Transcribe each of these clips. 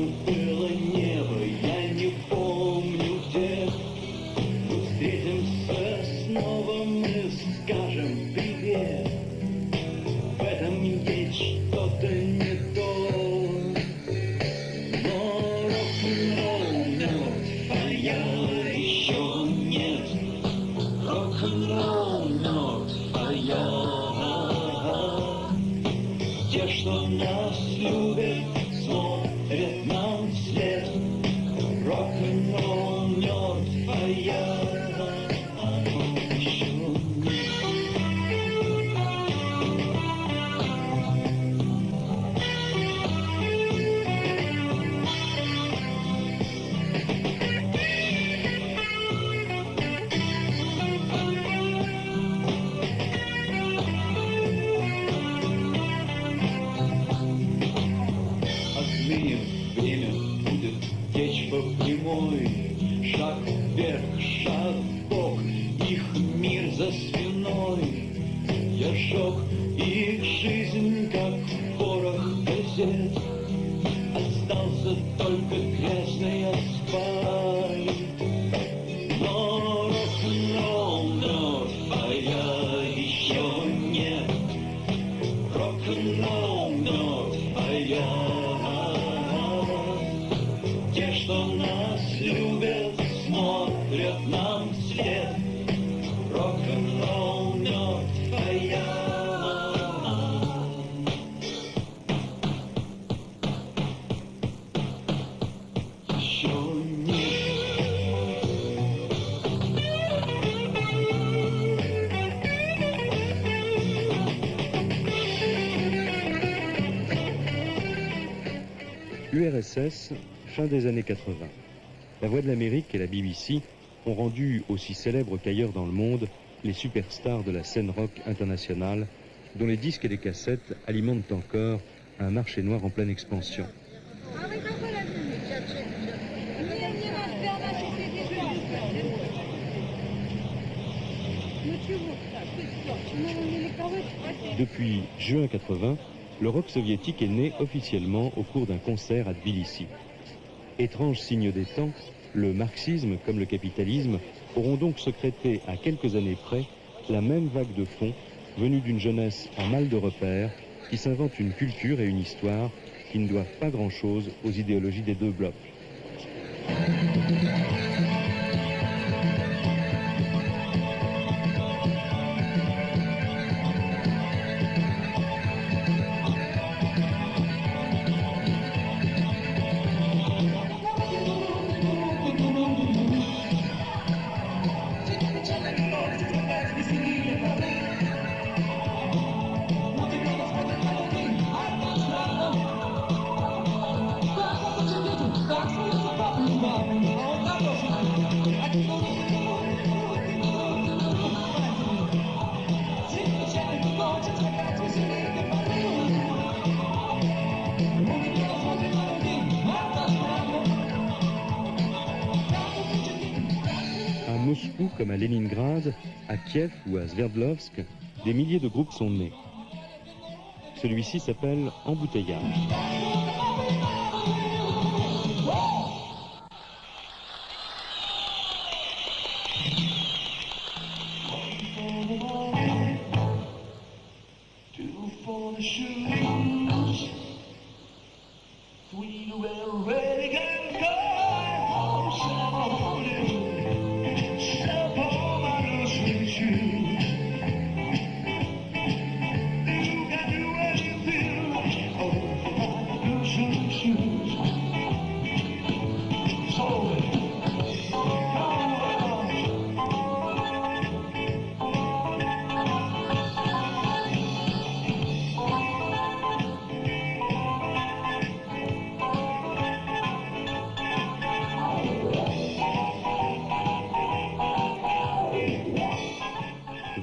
Там было небо, я не помню где. Встретимся снова, мы скажем привет. В этом есть что-то не то. Но рок-н-ролл мертв, а я еще нет. Рок-н-ролл мертв, а я. Те, что нас любят, смотрят нам вслед. Рок-н-ролл мертв, а я еще нет. Отныне время будет течь по прямой. Шаг вверх, шаг вбок, их мир за спиной. Я сжег их жизнь, как порох газет. Остался только грязный асфальт. Но рок-н-ролл мертв, а я еще нет. Рок-н-ролл мертв, а я. Те, что нас любят, смотрят нам вслед. Рок-н-ролл мертв, а я еще нет. URSS, fin des années 80. La Voix de l'Amérique et la BBC ont rendu aussi célèbres qu'ailleurs dans le monde les superstars de la scène rock internationale, dont les disques et les cassettes alimentent encore un marché noir en pleine expansion. Depuis juin 80, le rock soviétique est né officiellement au cours d'un concert à Tbilissi. Étrange signe des temps, le marxisme comme le capitalisme auront donc secrété à quelques années près la même vague de fond venue d'une jeunesse en mal de repères qui s'invente une culture et une histoire qui ne doivent pas grand-chose aux idéologies des deux blocs. À Moscou comme à Leningrad, à Kiev ou à Sverdlovsk, des milliers de groupes sont nés. Celui-ci s'appelle Embouteillage.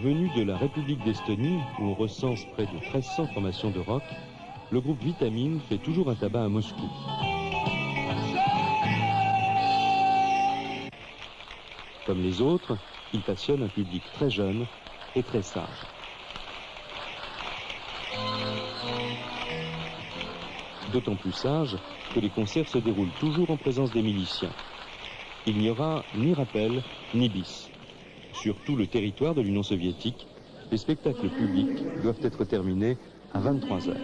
Venu de la République d'Estonie, où on recense près de 1300 formations de rock, le groupe Vitamine fait toujours un tabac à Moscou. Comme les autres, il passionne un public très jeune et très sage. d'autant plus sage que les concerts se déroulent toujours en présence des miliciens. Il n'y aura ni rappel, ni bis. Sur tout le territoire de l'Union soviétique, les spectacles publics doivent être terminés à 23 heures.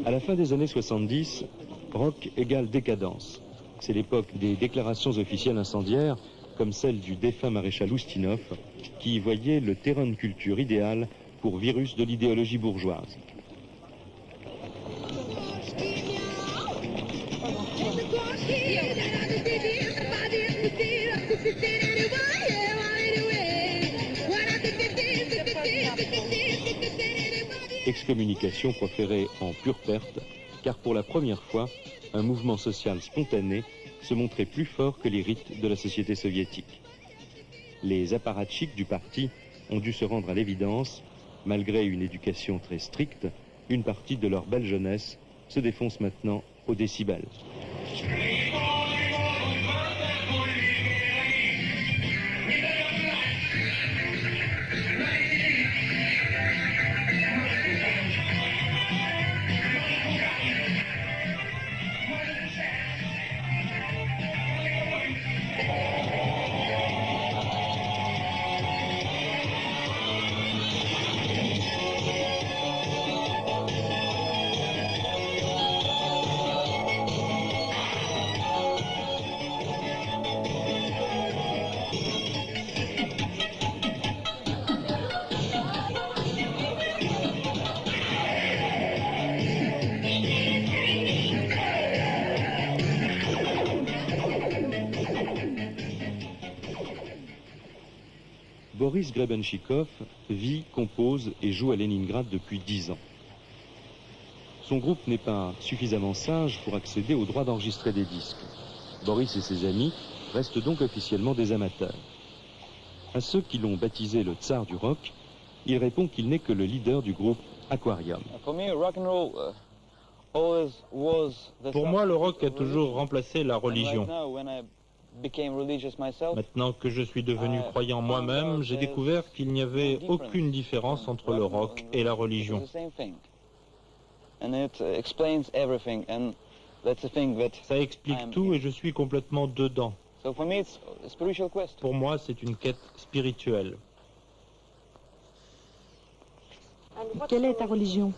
À la fin des années 70, rock égale décadence. C'est l'époque des déclarations officielles incendiaires, comme celle du défunt maréchal Oustinov, qui voyait le terrain de culture idéal pour virus de l'idéologie bourgeoise. Excommunication proférée en pure perte, car pour la première fois, un mouvement social spontané se montrait plus fort que les rites de la société soviétique. Les apparatchiks du parti ont dû se rendre à l'évidence, malgré une éducation très stricte, une partie de leur belle jeunesse se défonce maintenant au décibel. Boris Grebenchikov vit, compose et joue à Leningrad depuis 10 ans. Son groupe n'est pas suffisamment sage pour accéder au droit d'enregistrer des disques. Boris et ses amis restent donc officiellement des amateurs. À ceux qui l'ont baptisé le tsar du rock, il répond qu'il n'est que le leader du groupe Aquarium. Pour moi, le rock a toujours remplacé la religion. Maintenant que je suis devenu croyant moi-même, j'ai découvert qu'il n'y avait aucune différence entre le rock et la religion. Ça explique tout et je suis complètement dedans. Pour moi, c'est une quête spirituelle. Quelle est ta religion?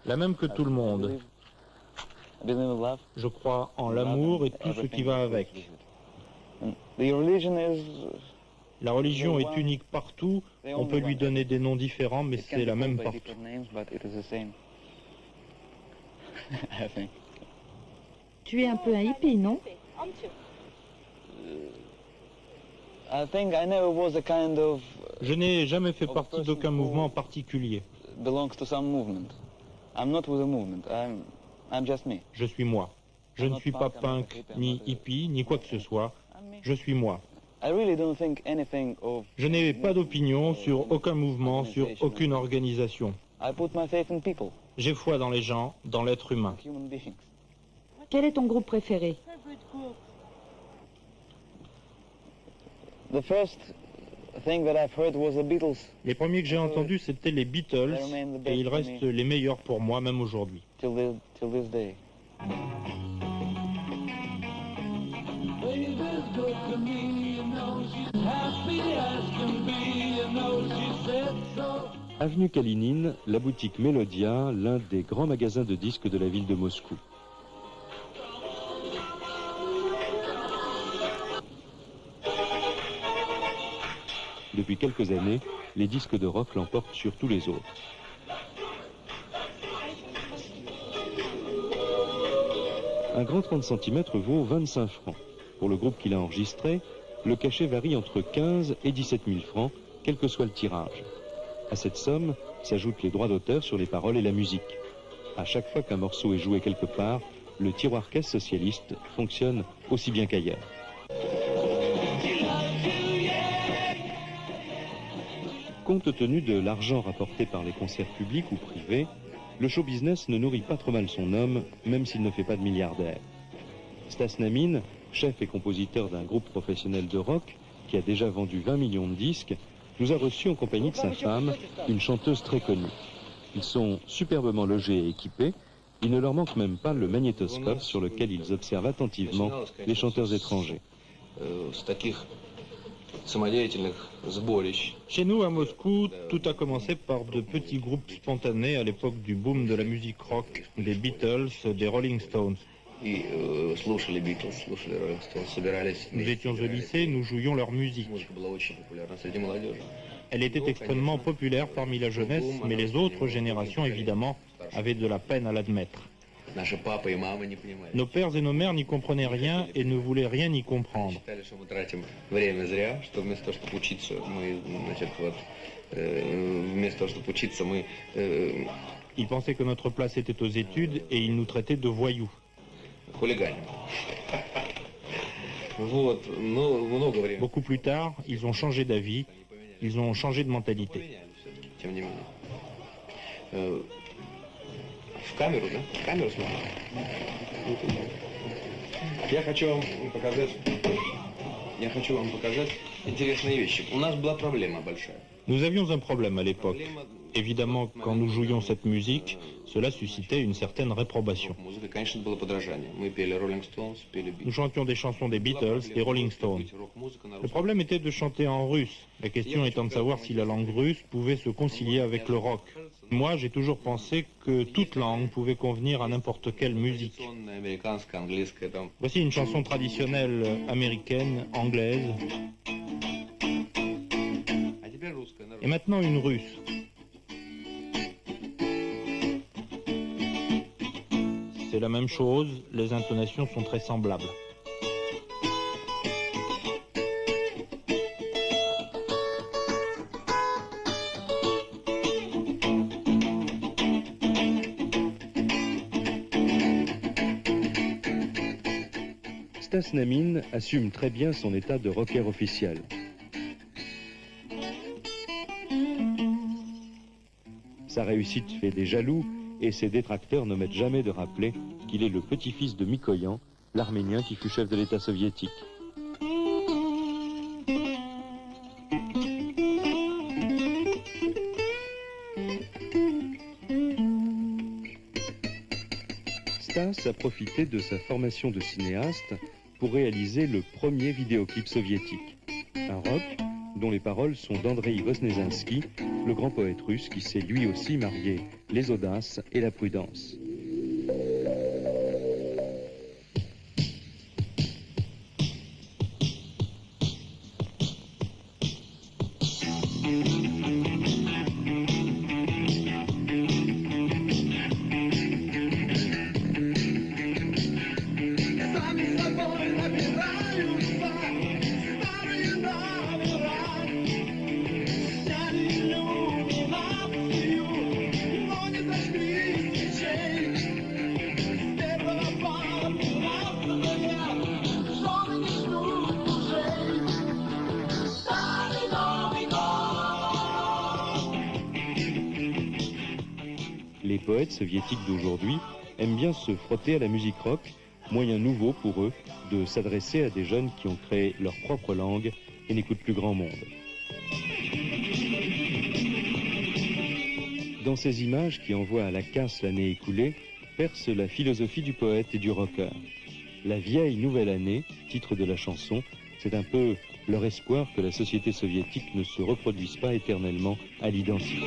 La même que tout le monde. Je crois en l'amour et tout ce qui va avec. La religion est unique partout, on peut lui donner des noms différents, mais c'est la même partout. Tu es un peu un hippie, non? Je n'ai jamais fait partie d'aucun mouvement en particulier. Je suis moi. Je ne suis pas punk, ni hippie, ni quoi que ce soit. Je suis moi. Je n'ai pas d'opinion sur aucun mouvement, sur aucune organisation. J'ai foi dans les gens, dans l'être humain. Quel est ton groupe préféré? Les premiers que j'ai entendus, c'était les Beatles, et ils restent les meilleurs pour moi, même aujourd'hui. Avenue Kalinine, la boutique Melodia, l'un des grands magasins de disques de la ville de Moscou. Depuis quelques années, les disques de rock l'emportent sur tous les autres. Un grand 30 cm vaut 25 francs. Pour le groupe qui l'a enregistré, le cachet varie entre 15 et 17 000 francs, quel que soit le tirage. À cette somme s'ajoutent les droits d'auteur sur les paroles et la musique. À chaque fois qu'un morceau est joué quelque part, le tiroir caisse socialiste fonctionne aussi bien qu'ailleurs. Compte tenu de l'argent rapporté par les concerts publics ou privés, le show business ne nourrit pas trop mal son homme, même s'il ne fait pas de milliardaire. Stas Namin, chef et compositeur d'un groupe professionnel de rock qui a déjà vendu 20 millions de disques, nous a reçus en compagnie de sa femme, une chanteuse très connue. Ils sont superbement logés et équipés. Il ne leur manque même pas le magnétoscope sur lequel ils observent attentivement les chanteurs étrangers. Chez nous, à Moscou, tout a commencé par de petits groupes spontanés à l'époque du boom de la musique rock, des Beatles, des Rolling Stones. Nous étions au lycée, nous jouions leur musique. Elle était extrêmement populaire parmi la jeunesse, mais les autres générations, évidemment, avaient de la peine à l'admettre. Nos pères et nos mères n'y comprenaient rien et ne voulaient rien y comprendre. Ils pensaient que notre place était aux études et ils nous traitaient de voyous. Beaucoup plus tard, ils ont changé d'avis, ils ont changé de mentalité. Я хочу вам показать интересные вещи. У нас была проблема большая. Nous avions un problème à l'époque. Évidemment, quand nous jouions cette musique, cela suscitait une certaine réprobation. Nous chantions des chansons des Beatles, des Rolling Stones. Le problème était de chanter en russe, la question étant de savoir si la langue russe pouvait se concilier avec le rock. Moi, j'ai toujours pensé que toute langue pouvait convenir à n'importe quelle musique. Voici une chanson traditionnelle américaine, anglaise. Et maintenant une russe. C'est la même chose, les intonations sont très semblables. Stas Namin assume très bien son état de rocker officiel. Sa réussite fait des jaloux et ses détracteurs n'omettent jamais de rappeler qu'il est le petit-fils de Mikoyan, l'Arménien qui fut chef de l'État soviétique. Stas a profité de sa formation de cinéaste pour réaliser le premier vidéoclip soviétique. Un rock dont les paroles sont d'Andreï Vosnezinski, le grand poète russe qui sait lui aussi marier les audaces et la prudence. Les poètes soviétiques d'aujourd'hui aiment bien se frotter à la musique rock, moyen nouveau pour eux de s'adresser à des jeunes qui ont créé leur propre langue et n'écoutent plus grand monde. Dans ces images qui envoient à la casse l'année écoulée, perce la philosophie du poète et du rocker. La vieille nouvelle année, titre de la chanson, c'est un peu leur espoir que la société soviétique ne se reproduise pas éternellement à l'identique.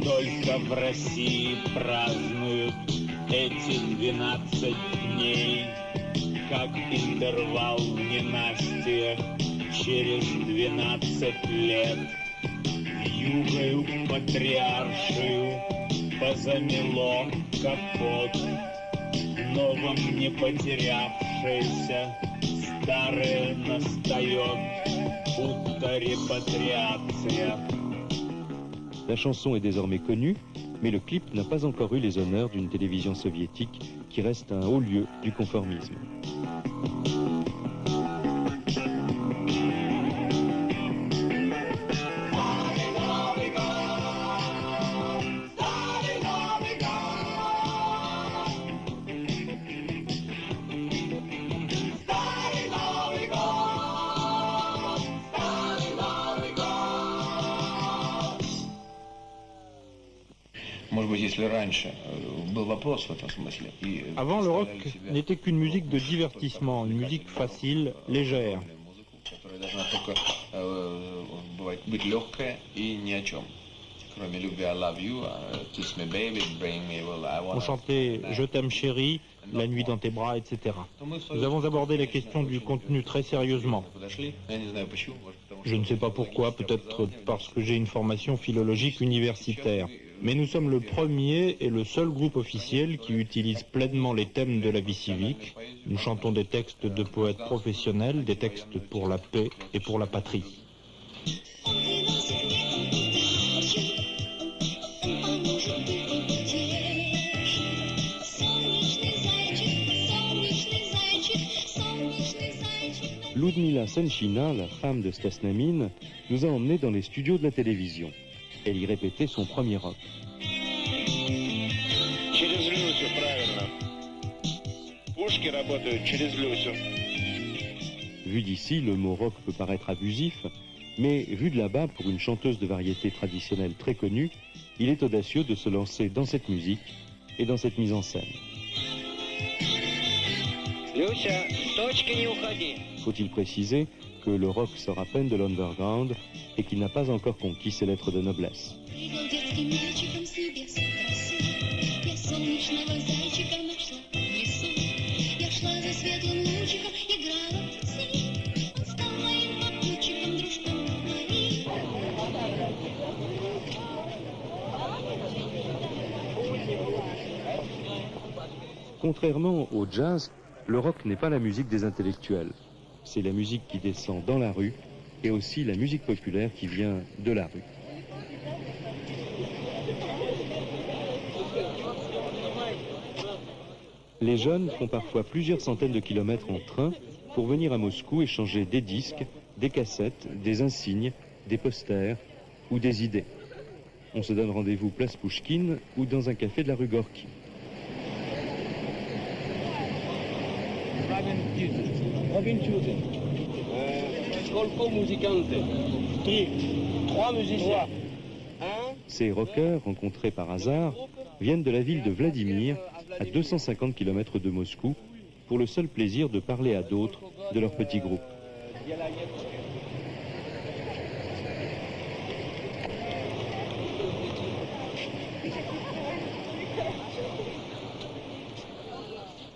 Только в России празднуют эти 12 дней, как интервал ненастья через 12 лет. Вьюгою патриаршию позамело капот, новым не потерявшееся старое настает, будто репатриация. La chanson est désormais connue, mais le clip n'a pas encore eu les honneurs d'une télévision soviétique qui reste un haut lieu du conformisme. Avant, le rock n'était qu'une musique de divertissement, une musique facile, légère. On chantait « Je t'aime chérie »,« La nuit dans tes bras », etc. Nous avons abordé la question du contenu très sérieusement. Je ne sais pas pourquoi, peut-être parce que j'ai une formation philologique universitaire. Mais nous sommes le premier et le seul groupe officiel qui utilise pleinement les thèmes de la vie civique. Nous chantons des textes de poètes professionnels, des textes pour la paix et pour la patrie. Ludmila Senchina, la femme de Stasnamine, nous a emmenés dans les studios de la télévision. Elle y répétait son premier rock. Vu d'ici, le mot rock peut paraître abusif, mais vu de là-bas, pour une chanteuse de variété traditionnelle très connue, il est audacieux de se lancer dans cette musique et dans cette mise en scène. Faut-il préciser que le rock sort à peine de l'underground et qu'il n'a pas encore conquis ses lettres de noblesse. Contrairement au jazz, le rock n'est pas la musique des intellectuels. C'est la musique qui descend dans la rue et aussi la musique populaire qui vient de la rue. Les jeunes font parfois plusieurs centaines de kilomètres en train pour venir à Moscou échanger des disques, des cassettes, des insignes, des posters ou des idées. On se donne rendez-vous place Pouchkine ou dans un café de la rue Gorky. Ces rockers, rencontrés par hasard, viennent de la ville de Vladimir, à 250 km de Moscou, pour le seul plaisir de parler à d'autres de leur petit groupe.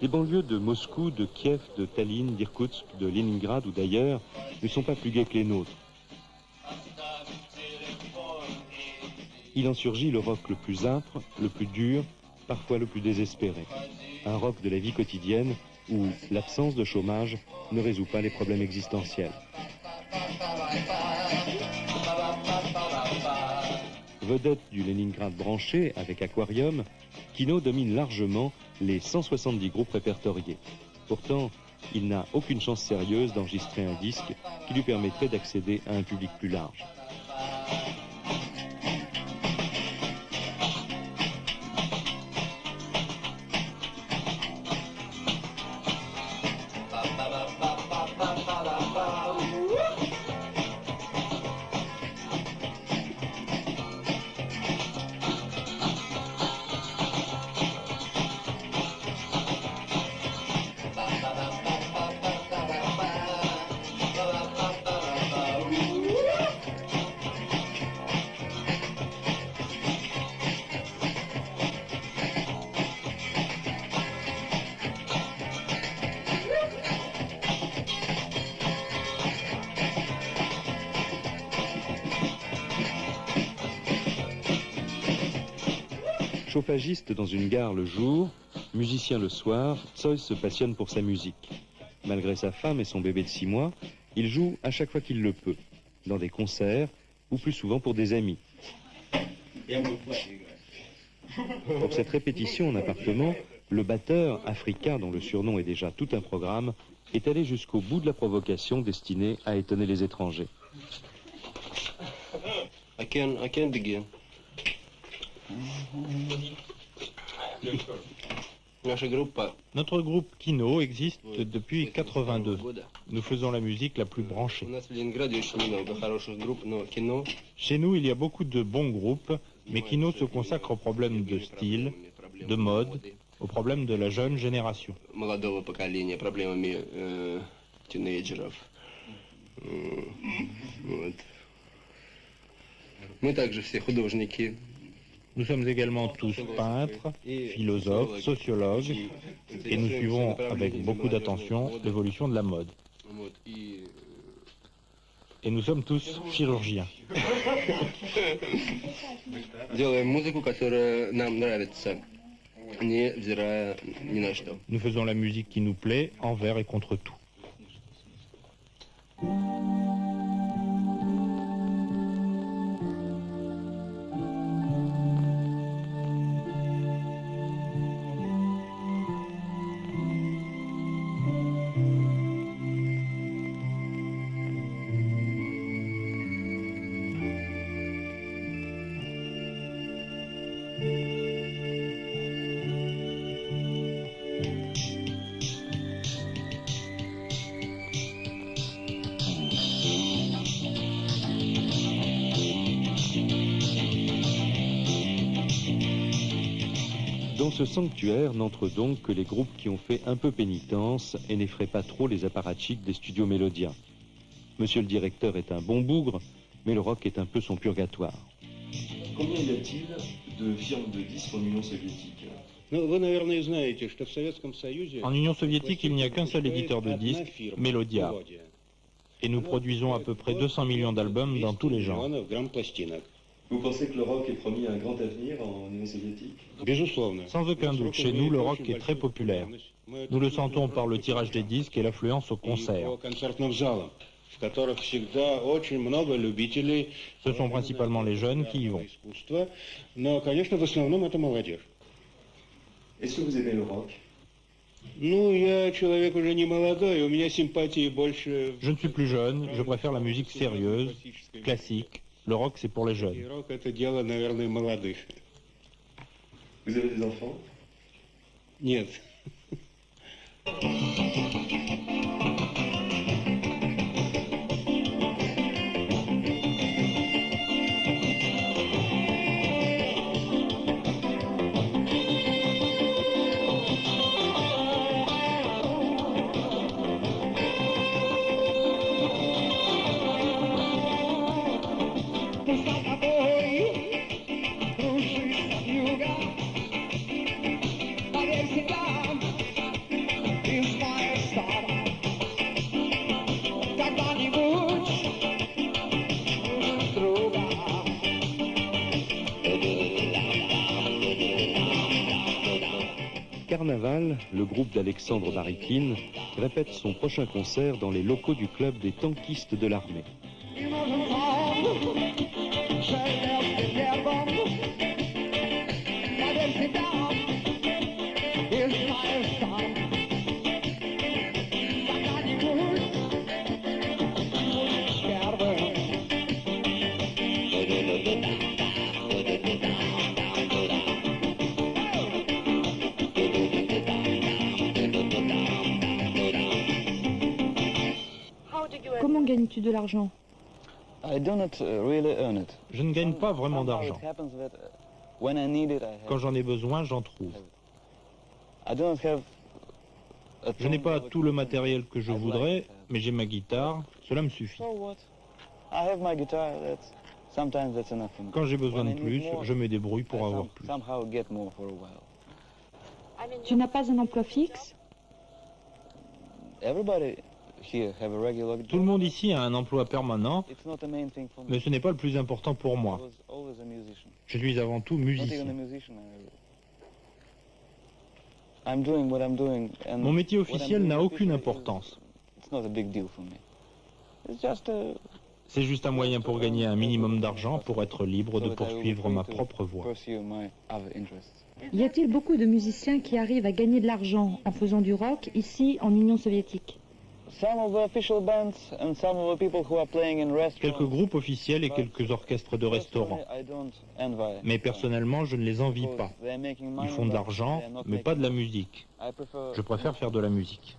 Les banlieues de Moscou, de Kiev, de Tallinn, d'Irkoutsk, de Leningrad ou d'ailleurs ne sont pas plus gaies que les nôtres. Il en surgit le rock le plus âpre, le plus dur, parfois le plus désespéré. Un rock de la vie quotidienne où l'absence de chômage ne résout pas les problèmes existentiels. Vedette du Leningrad branché avec Aquarium, Kino domine largement les 170 groupes répertoriés. Pourtant, il n'a aucune chance sérieuse d'enregistrer un disque qui lui permettrait d'accéder à un public plus large. Chauffagiste dans une gare le jour, musicien le soir, Tsoi se passionne pour sa musique. Malgré sa femme et son bébé de 6 mois, il joue à chaque fois qu'il le peut, dans des concerts ou plus souvent pour des amis. Pour cette répétition en appartement, le batteur, Africa, dont le surnom est déjà tout un programme, est allé jusqu'au bout de la provocation destinée à étonner les étrangers. I can begin. Notre groupe Kino existe depuis 82. Nous faisons la musique la plus branchée. Chez nous, il y a beaucoup de bons groupes, mais Kino se consacre aux problèmes de style, de mode, aux problèmes de la jeune génération. Молодого поколения, проблемами тинейджеров. Вот. Мы также все художники. Nous sommes également tous peintres, philosophes, sociologues, et nous suivons avec beaucoup d'attention l'évolution de la mode. Вот. Et nous sommes tous chirurgiens. Делаем музыку, которая нам нравится, невзирая ни на что. Nous faisons la musique qui nous plaît, envers et contre tout. Dans ce sanctuaire n'entrent donc que les groupes qui ont fait un peu pénitence et n'effraient pas trop les apparatchiks des studios Mélodia. Monsieur le directeur est un bon bougre, mais le rock est un peu son purgatoire. Combien y a-t-il de firmes de disques en Union soviétique? En Union soviétique, il n'y a qu'un seul éditeur de disques, Mélodia. Et nous produisons à peu près 200 millions d'albums dans tous les genres. Vous pensez que le rock est promis à un grand avenir en Union soviétique? Sans aucun doute, chez nous, le rock est très populaire. Nous le sentons par le tirage des disques et l'affluence aux concerts. Ce sont principalement les jeunes qui y vont. Est-ce que vous aimez le rock? Je ne suis plus jeune, je préfère la musique sérieuse, classique. Le rock, c'est pour les jeunes. Vous avez des enfants? Нет. Carnaval, le groupe d'Alexandre Barikine, répète son prochain concert dans les locaux du club des tankistes de l'armée. Comment gagnes-tu de l'argent? Je ne gagne pas vraiment d'argent. Quand j'en ai besoin, j'en trouve. Je n'ai pas tout le matériel que je voudrais, mais j'ai ma guitare, cela me suffit. Quand j'ai besoin de plus, je me débrouille pour avoir plus. Tu n'as pas un emploi fixe? Tout le monde ici a un emploi permanent, mais ce n'est pas le plus important pour moi. Je suis avant tout musicien. Mon métier officiel n'a aucune importance. C'est juste un moyen pour gagner un minimum d'argent pour être libre de poursuivre ma propre voie. Y a-t-il beaucoup de musiciens qui arrivent à gagner de l'argent en faisant du rock ici en Union soviétique? Quelques groupes officiels et quelques orchestres de restaurants. Mais personnellement, je ne les envie pas. Ils font de l'argent, mais pas de la musique. Je préfère faire de la musique.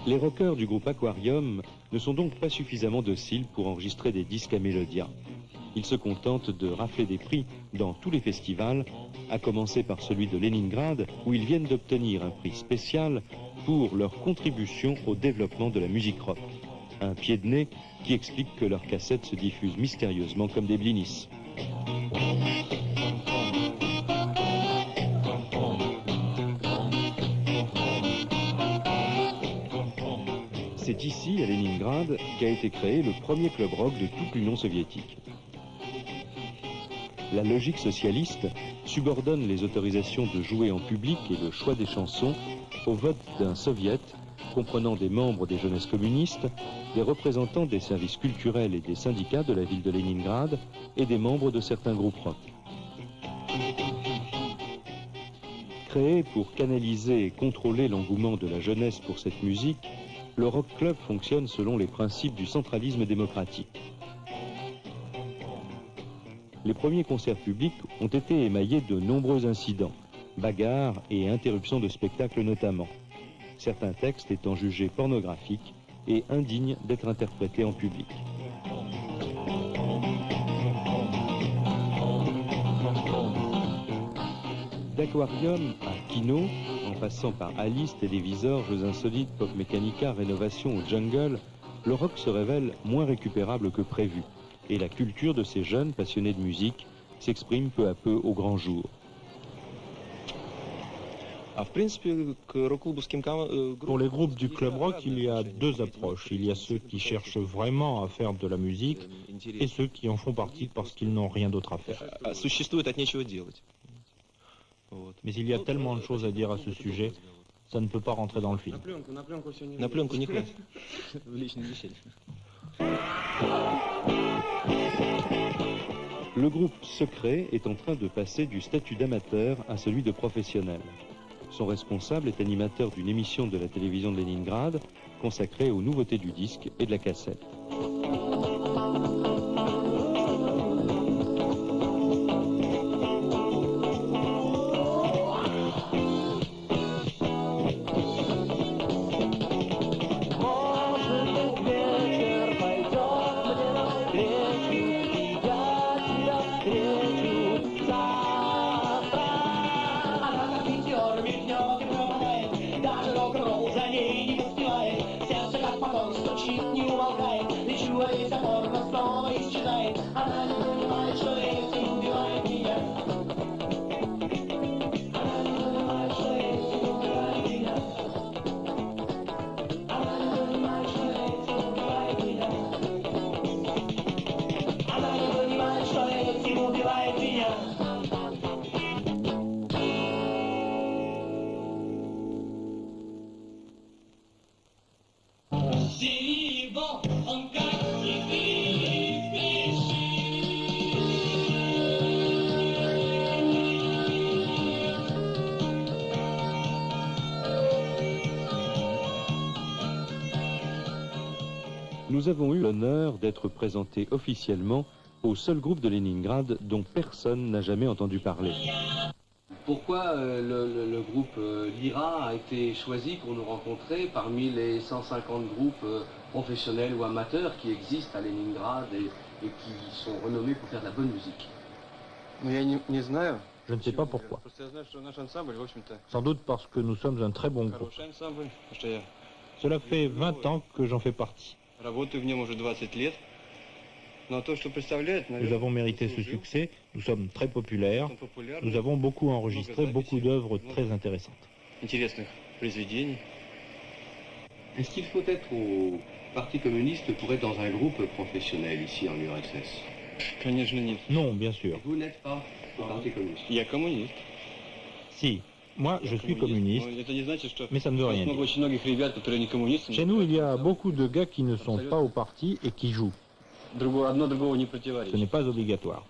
Les rockers du groupe Aquarium ne sont donc pas suffisamment dociles pour enregistrer des disques à Melodia. Ils se contentent de rafler des prix dans tous les festivals, à commencer par celui de Leningrad, où ils viennent d'obtenir un prix spécial pour leur contribution au développement de la musique rock. Un pied de nez qui explique que leurs cassettes se diffusent mystérieusement comme des blinis. C'est ici, à Leningrad, qu'a été créé le premier club rock de toute l'Union soviétique. La logique socialiste subordonne les autorisations de jouer en public et le choix des chansons au vote d'un soviet comprenant des membres des jeunesses communistes, des représentants des services culturels et des syndicats de la ville de Leningrad et des membres de certains groupes rock. Créé pour canaliser et contrôler l'engouement de la jeunesse pour cette musique, le Rock Club fonctionne selon les principes du centralisme démocratique. Les premiers concerts publics ont été émaillés de nombreux incidents, bagarres et interruptions de spectacles notamment, certains textes étant jugés pornographiques et indignes d'être interprétés en public. D'Aquarium à Kino, en passant par Alice, Télévisor, Jeux Insolites, Pop Mechanica, Rénovation ou Jungle, le rock se révèle moins récupérable que prévu, et la culture de ces jeunes passionnés de musique s'exprime peu à peu au grand jour. Pour les groupes du club rock, il y a deux approches. Il y a ceux qui cherchent vraiment à faire de la musique et ceux qui en font partie parce qu'ils n'ont rien d'autre à faire. Mais il y a tellement de choses à dire à ce sujet, ça ne peut pas rentrer dans le film. Le groupe Secret est en train de passer du statut d'amateur à celui de professionnel. Son responsable est animateur d'une émission de la télévision de Leningrad consacrée aux nouveautés du disque et de la cassette. Nous avons eu l'honneur d'être présentés officiellement au seul groupe de Leningrad dont personne n'a jamais entendu parler. Pourquoi le groupe Lyra a été choisi pour nous rencontrer parmi les 150 groupes professionnels ou amateurs qui existent à Leningrad et qui sont renommés pour faire de la bonne musique? Je ne sais pas pourquoi. Sans doute parce que nous sommes un très bon groupe. Cela fait 20 ans que j'en fais partie. Nous avons mérité ce succès, nous sommes très populaires, nous avons beaucoup enregistré beaucoup d'œuvres très intéressantes. Est-ce qu'il faut être au Parti communiste pour être dans un groupe professionnel ici en URSS? Non, bien sûr. Vous n'êtes pas au Parti communiste? Si, moi je suis communiste, mais ça ne veut rien dire. Chez nous, il y a beaucoup de gars qui ne sont pas au parti et qui jouent. Ce n'est pas obligatoire.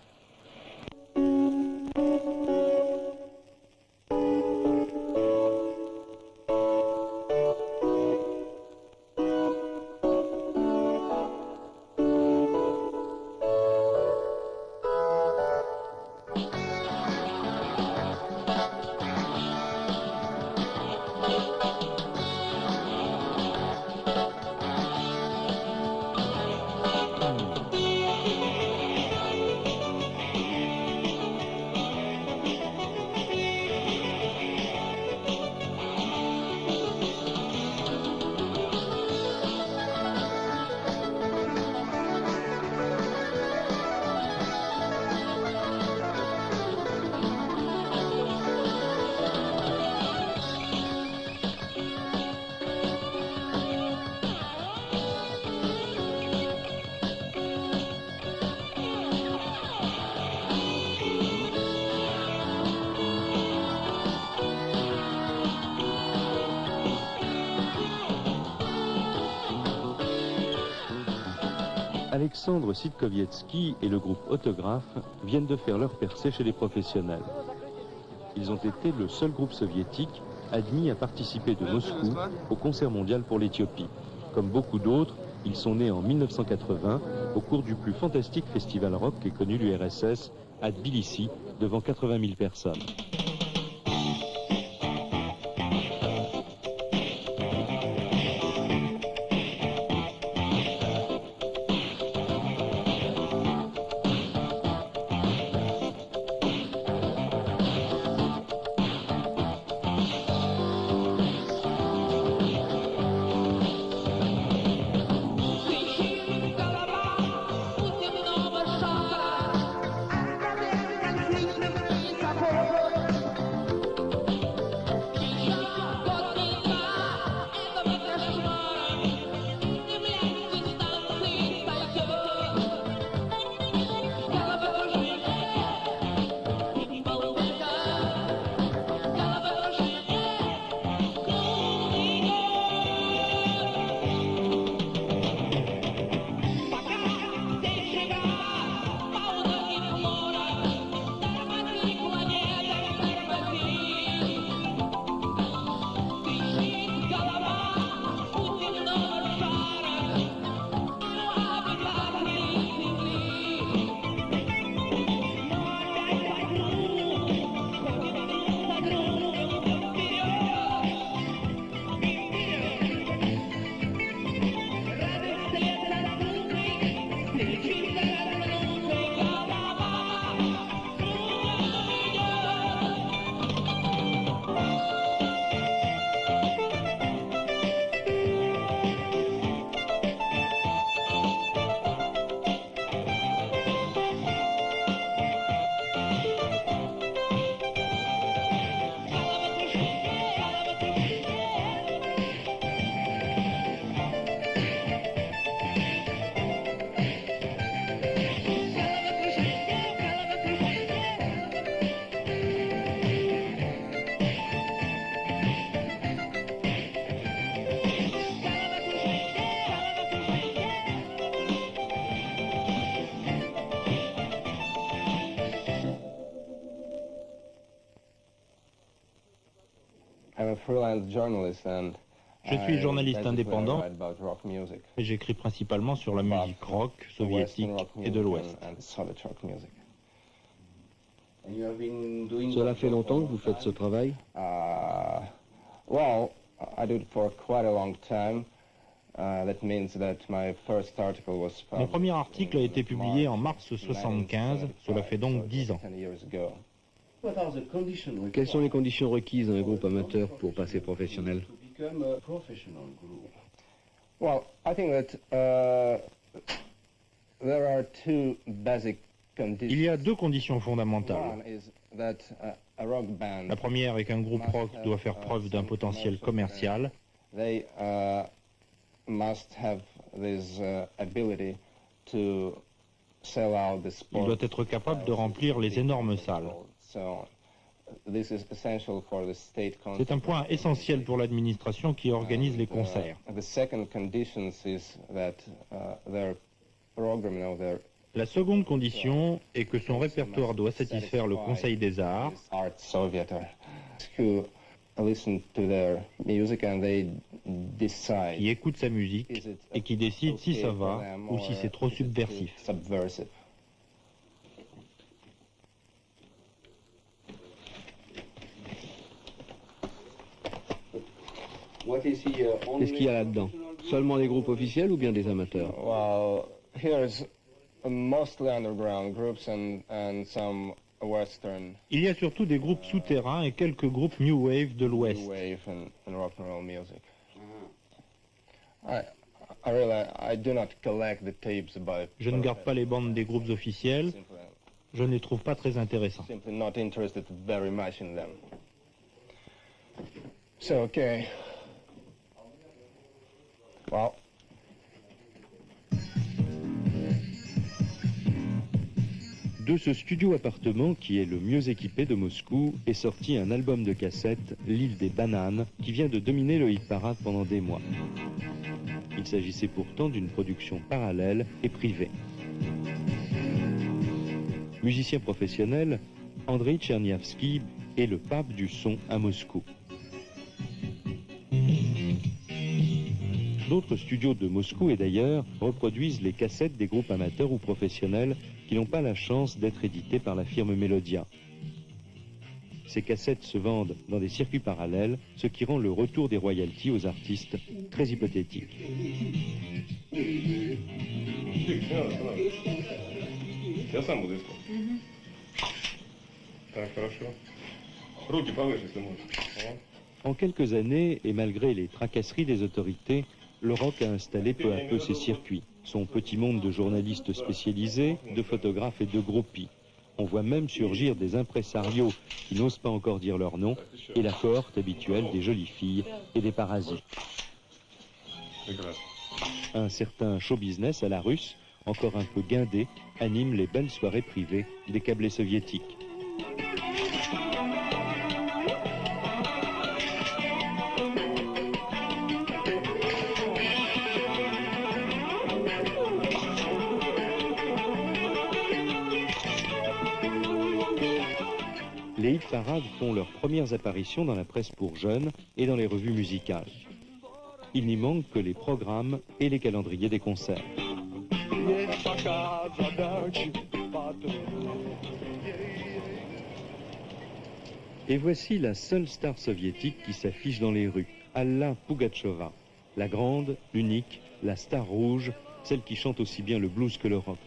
Alexandre Sitkowiecki et le groupe Autographe viennent de faire leur percée chez les professionnels. Ils ont été le seul groupe soviétique admis à participer de Moscou au concert mondial pour l'Éthiopie. Comme beaucoup d'autres, ils sont nés en 1980 au cours du plus fantastique festival rock qu'ait connu l'URSS à Tbilissi devant 80 000 personnes. Je suis journaliste indépendant et j'écris principalement sur la musique rock soviétique et de l'Ouest. Cela fait longtemps que vous faites ce travail? Mon premier article a été publié en mars 1975, cela fait donc 10 ans. Quelles sont les conditions requises d'un groupe amateur pour passer professionnel? Il y a deux conditions fondamentales. La première est qu'un groupe rock doit faire preuve d'un potentiel commercial. Il doit être capable de remplir les énormes salles. C'est un point essentiel pour l'administration qui organise les concerts. La seconde condition est que son répertoire doit satisfaire le Conseil des Arts, qui écoute sa musique et qui décide si ça va ou si c'est trop subversif. Qu'est-ce qu'il y a là-dedans? Seulement des groupes officiels ou bien des amateurs? Il y a surtout des groupes souterrains et quelques groupes New Wave de l'Ouest. Je ne garde pas les bandes des groupes officiels. Je ne les trouve pas très intéressants. De ce studio-appartement, qui est le mieux équipé de Moscou, est sorti un album de cassette, L'île des bananes, qui vient de dominer le hit-parade pendant des mois. Il s'agissait pourtant d'une production parallèle et privée. Musicien professionnel, Andrei Tcherniavsky est le pape du son à Moscou. D'autres studios de Moscou et d'ailleurs reproduisent les cassettes des groupes amateurs ou professionnels qui n'ont pas la chance d'être édités par la firme Melodia. Ces cassettes se vendent dans des circuits parallèles, ce qui rend le retour des royalties aux artistes très hypothétique. En quelques années, et malgré les tracasseries des autorités, le rock a installé peu à peu ses circuits, son petit monde de journalistes spécialisés, de photographes et de groupies. On voit même surgir des impresarios qui n'osent pas encore dire leur nom, et la cohorte habituelle des jolies filles et des parasites. Un certain show business à la russe, encore un peu guindé, anime les belles soirées privées des câblés soviétiques. Les hit-parades font leurs premières apparitions dans la presse pour jeunes et dans les revues musicales. Il n'y manque que les programmes et les calendriers des concerts. Et voici la seule star soviétique qui s'affiche dans les rues, Alla Pugatchova, la grande, l'unique, la star rouge, celle qui chante aussi bien le blues que le rock.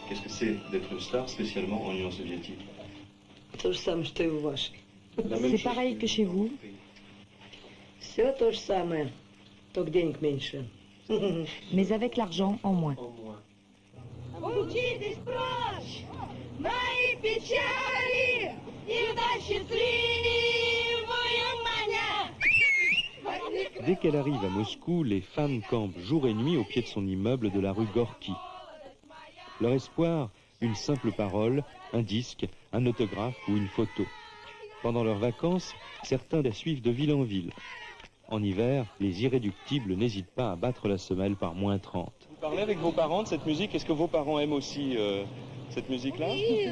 Qu'est-ce que c'est d'être une star, spécialement en Union soviétique? C'est pareil que chez vous. Mais avec l'argent en moins. Dès qu'elle arrive à Moscou, les fans campent jour et nuit au pied de son immeuble de la rue Gorky. Leur espoir, une simple parole, un disque, un autographe ou une photo. Pendant leurs vacances, certains la suivent de ville en ville. En hiver, les irréductibles n'hésitent pas à battre la semelle par -30. Vous parlez avec vos parents de cette musique? Est-ce que vos parents aiment aussi cette musique-là? Oui,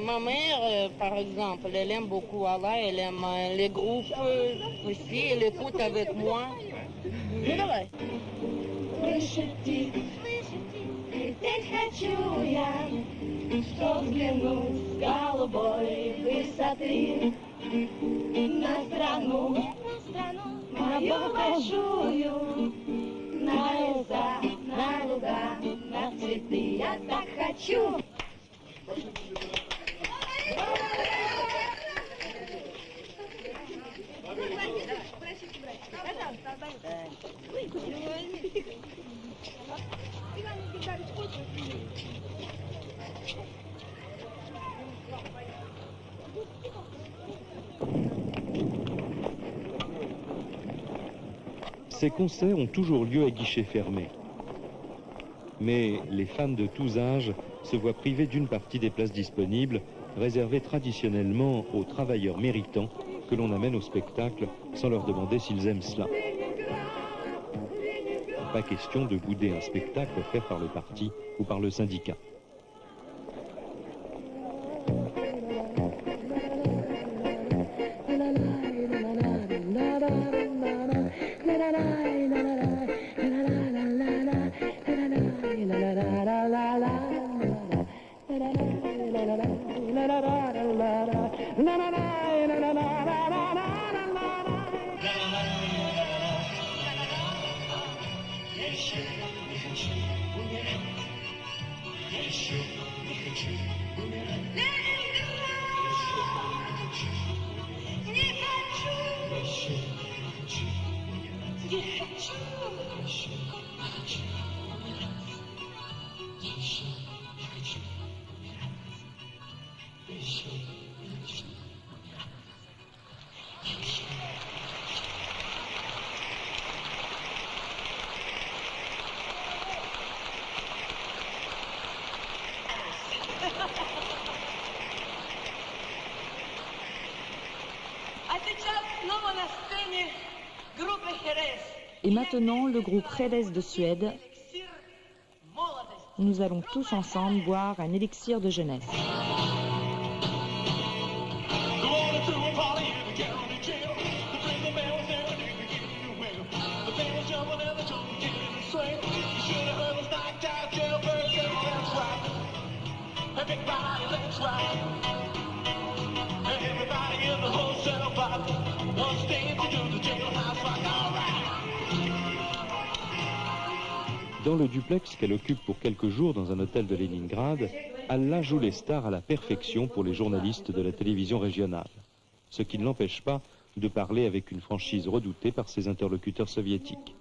ma mère, par exemple, elle aime beaucoup Allah, elle aime les groupes aussi, elle écoute avec moi. Ну давай. Слышите, лететь хочу я, что взглянуть с голубой высоты на страну мою большую, на леса, на луга, на цветы. Я так хочу. Ces concerts ont toujours lieu à guichet fermé. Mais les fans de tous âges se voient privés d'une partie des places disponibles, réservées traditionnellement aux travailleurs méritants que l'on amène au spectacle sans leur demander s'ils aiment cela. Pas question de bouder un spectacle offert par le parti ou par le syndicat. Et maintenant, le groupe Jerez de Suède. Nous allons tous ensemble boire un élixir de jeunesse. Dans le duplex qu'elle occupe pour quelques jours dans un hôtel de Leningrad, Allah joue les stars à la perfection pour les journalistes de la télévision régionale. Ce qui ne l'empêche pas de parler avec une franchise redoutée par ses interlocuteurs soviétiques.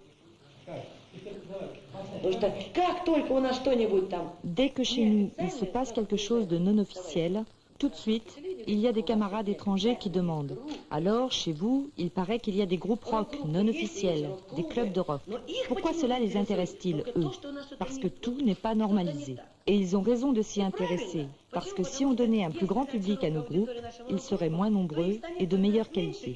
Dès que chez nous, il se passe quelque chose de non officiel, tout de suite, il y a des camarades étrangers qui demandent. Alors, chez vous, il paraît qu'il y a des groupes rock non officiels, des clubs de rock. Pourquoi cela les intéresse-t-il, eux? Parce que tout n'est pas normalisé. Et ils ont raison de s'y intéresser, parce que si on donnait un plus grand public à nos groupes, ils seraient moins nombreux et de meilleure qualité.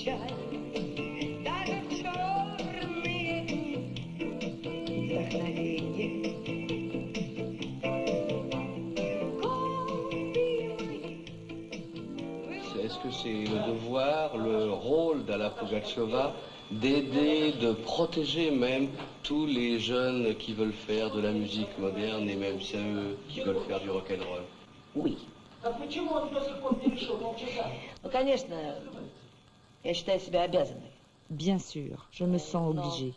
Est-ce que c'est le devoir, le rôle d'Alla Pugacheva d'aider, de protéger même tous les jeunes qui veulent faire de la musique moderne et même ceux qui veulent faire du rock'n'roll? Oui. Bien sûr, je me sens obligée.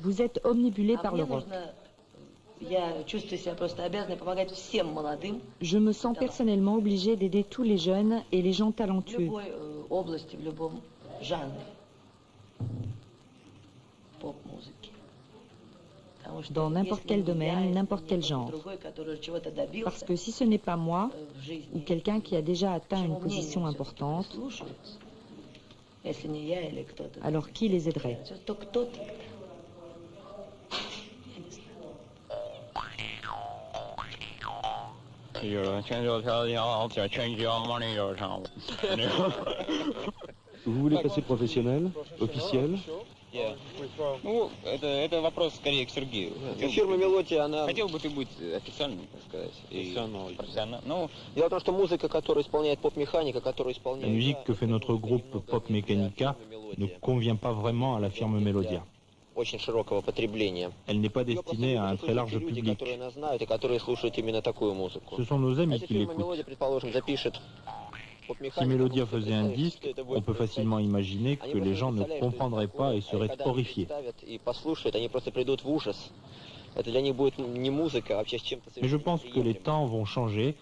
Vous êtes omnibulé par le rock. Je me sens personnellement obligée d'aider tous les jeunes et les gens talentueux. Dans n'importe quel domaine, n'importe quel genre. Parce que si ce n'est pas moi, ou quelqu'un qui a déjà atteint une position importante, alors qui les aiderait? Vous voulez passer professionnel, officiel? Ну, это вопрос скорее к Сергею. Фирма «Мелодия», она... Хотел бы ты быть официальным, так сказать? Профессиональным. Дело в том, что музыка, которую исполняет поп-механика, которую исполняет... La musique que fait notre groupe Pop Mechanica ne convient pas vraiment à la firme Melodia. Очень широкого потребления. Elle n'est pas destinée à un très large люди, public. которые нас знают и которые слушают именно такую музыку. Ce sont nos amis qui Фирма l'écoutent. «Мелодия», предположим, запишет Si Melodia faisait un disque, on peut facilement imaginer que les gens ne comprendraient pas et seraient horrifiés. Mais je pense que les temps vont changer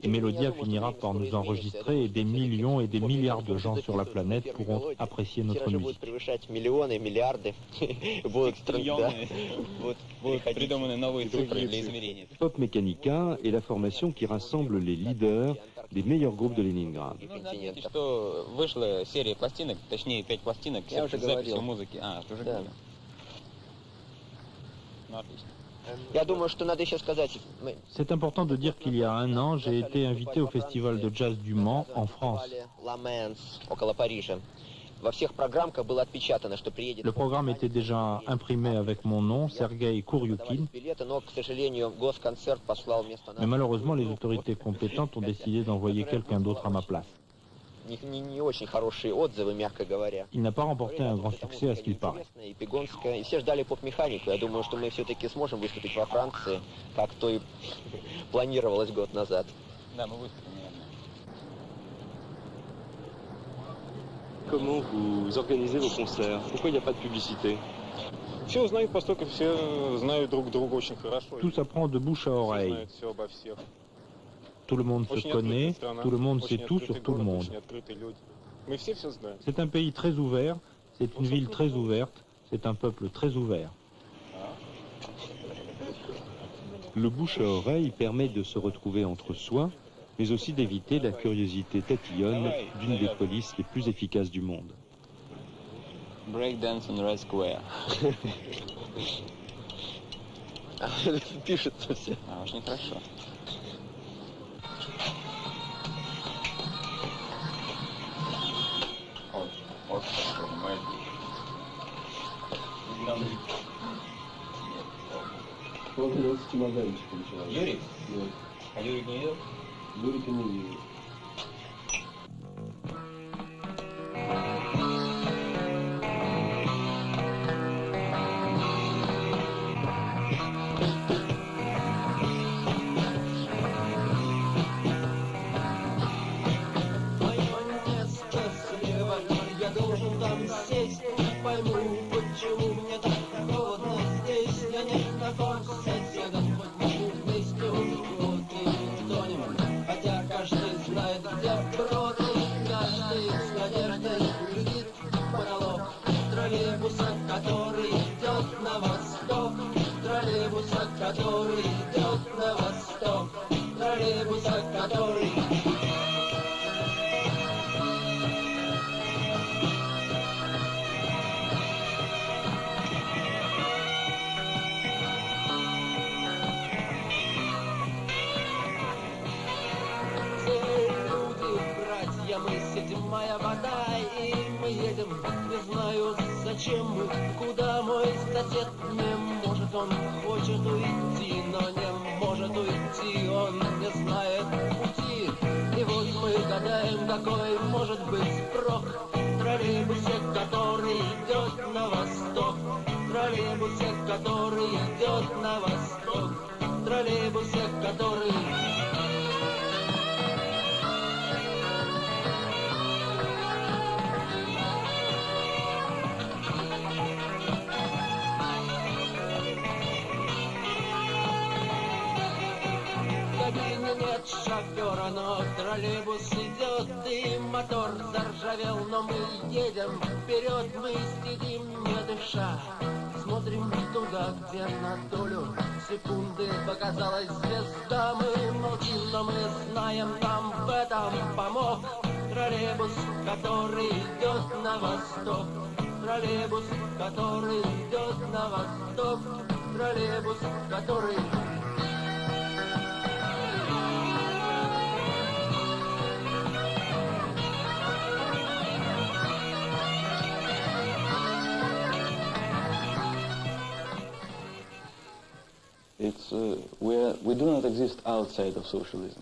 et Melodia finira par nous enregistrer et des millions et des milliards de gens sur la planète pourront apprécier notre musique. Pop Mechanica est la formation qui rassemble les leaders des meilleurs groupes de Leningrad. Ну, надо отметить, что вышла серия пластинок, точнее 5 пластинок с записью музыки. А, ты уже говорил. Ну, отлично. C'est important de dire qu'il y a un an, j'ai été invité au Festival de Jazz du Mans en France. Le programme était déjà imprimé avec mon nom, Sergei Kuryukin, mais malheureusement les autorités compétentes ont décidé d'envoyer quelqu'un d'autre à ma place. Il n'a pas remporté un grand succès à ce qu'il paraît. Comment vous organisez vos concerts? Pourquoi il n'y a pas de publicité? Tout s'apprend de bouche à oreille. Tout le monde se connaît, tout le monde sait tout sur tout le monde. C'est un pays très ouvert, c'est une ville très ouverte, c'est un peuple très ouvert. Le bouche à oreille permet de se retrouver entre soi, mais aussi d'éviter la curiosité tatillonne d'une des polices les plus efficaces du monde. Breakdance on Red Square. Пишется все. Очень хорошо. Вот это с чемоданчиком человек. Юрий? А Юрий не видел? Юрика не видел. Я должен там сесть, не пойму, почему мне так холодно здесь. Я не знаком с соседом, хоть могу вместе укрутить кто-нибудь, хотя каждый седьмая вода, и мы едем, не знаю зачем мы, куда мой сосед не может, он хочет уйти, но не может уйти, он не знает пути. И вот мы гадаем, какой может быть спрок в троллейбусе, который идет на восток, в троллейбусе, который идет на восток, в троллейбусе, который... Нет шофера, но троллейбус идет, и мотор заржавел, но мы едем вперед, мы сидим не дыша, смотрим туда, где на долю секунды показалась звезда. Мы молчим, но мы знаем, нам в этом помог троллейбус, который идет на восток, троллейбус, который идет на восток, троллейбус, который...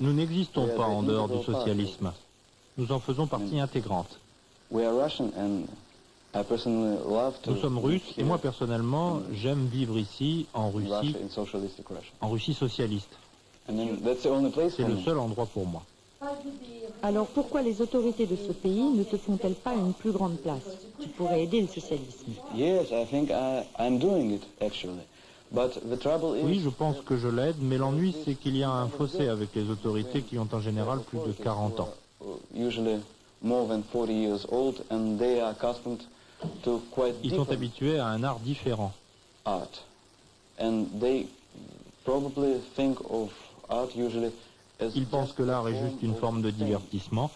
Nous n'existons pas en dehors du socialisme. Nous en faisons partie intégrante. Nous sommes russes et moi personnellement, j'aime vivre ici, en Russie socialiste. C'est le seul endroit pour moi. Alors pourquoi les autorités de ce pays ne te font-elles pas une plus grande place? Tu pourrais aider le socialisme. Oui, je pense que je l'aide, mais l'ennui c'est qu'il y a un fossé avec les autorités qui ont en général plus de 40 ans. Ils sont habitués à un art différent. Ils pensent que l'art est juste une forme de divertissement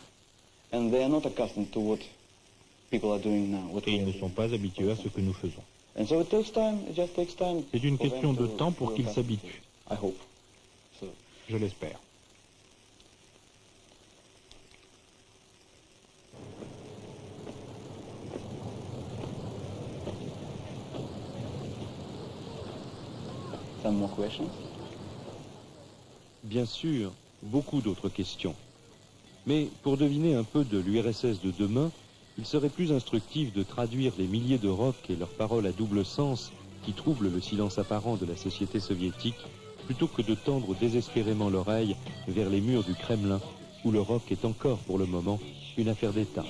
et ils ne sont pas habitués à ce que nous faisons. C'est une question de temps pour qu'ils s'habituent. Je l'espère. Bien sûr, beaucoup d'autres questions. Mais pour deviner un peu de l'URSS de demain, il serait plus instructif de traduire les milliers de rocs et leurs paroles à double sens qui troublent le silence apparent de la société soviétique, plutôt que de tendre désespérément l'oreille vers les murs du Kremlin, où le rock est encore pour le moment une affaire d'État.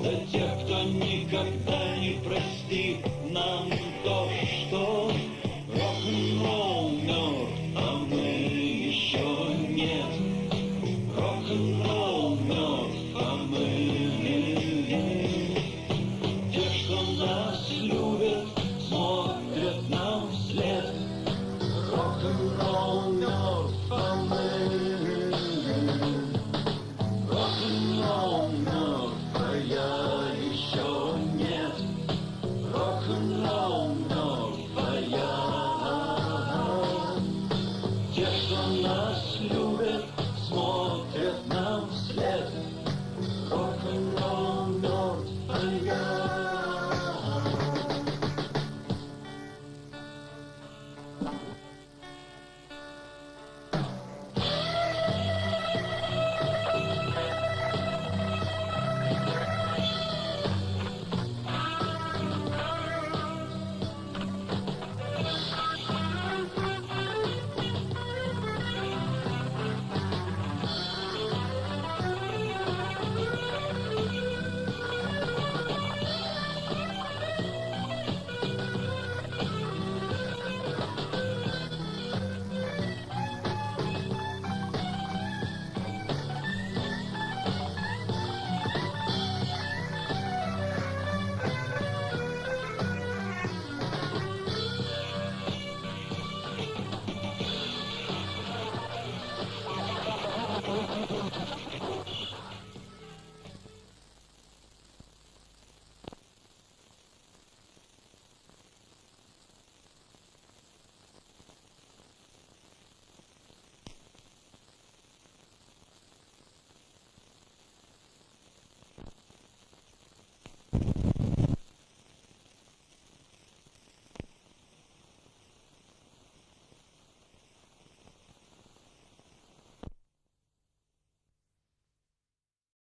За тех, кто никогда не простит нам то, что рок-н-ролл мертв, а мы еще нет. Рок-н-ролл мертв, а мы те, что нас любят, смотрят нам вслед. Рок-н-ролл мертв, а мы рок-н-ролл мертв. Я еще нет, рок-н-ролл мертв, а я. Те, что нас любят, смотрят нам вслед. Рок-н-ролл мертв, а я.